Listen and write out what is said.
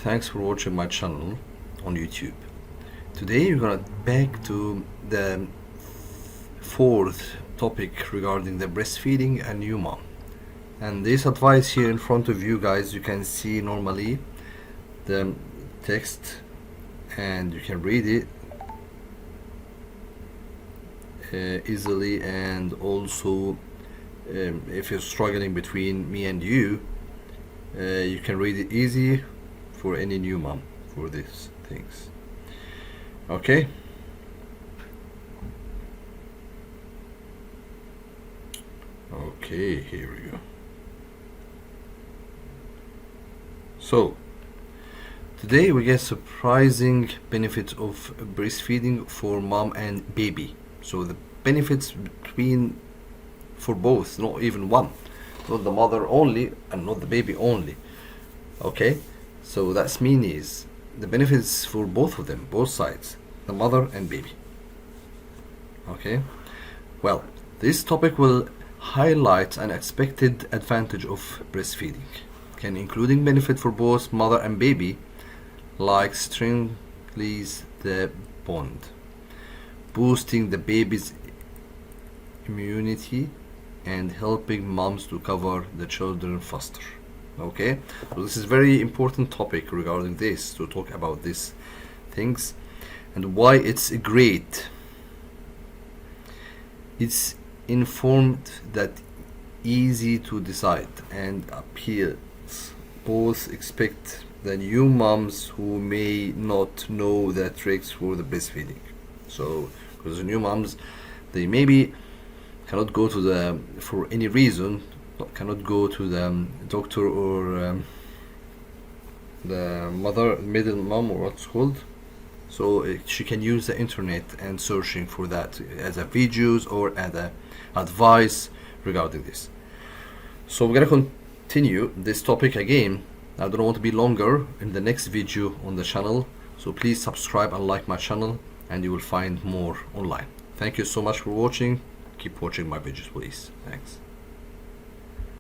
thanks for watching my channel on YouTube. Today we're gonna back to the fourth topic regarding the breastfeeding and new mom. And this advice here in front of you guys, you can see normally the text and you can read it easily, and also if you're struggling between me and you, you can read it easy for any new mom for these things. Okay, here we go. So today we get surprising benefits of breastfeeding for mom and baby. So the benefits for both, not even one, not the mother only and not the baby only. Okay, so that's means the benefits for both of them, both sides, the mother and baby. Okay, well, this topic will highlight an expected advantage of breastfeeding, can including benefit for both mother and baby, like strengthens the bond, boosting the baby's immunity, and helping moms to cover the children faster. Okay, so this is very important topic regarding this, to talk about these things and why it's great. It's informed, that easy to decide, and appeals both expect the new moms who may not know the tricks for the breastfeeding. So because the new moms, they maybe cannot go to the, for any reason, cannot go to the doctor or the middle mom, or what's called. So she can use the internet and searching for that as a videos or as a advice regarding this. So we're gonna continue this topic again. I don't want to be longer in the next video on the channel, so please subscribe and like my channel, and you will find more online. Thank you so much for watching. Keep watching my videos, please. Thanks.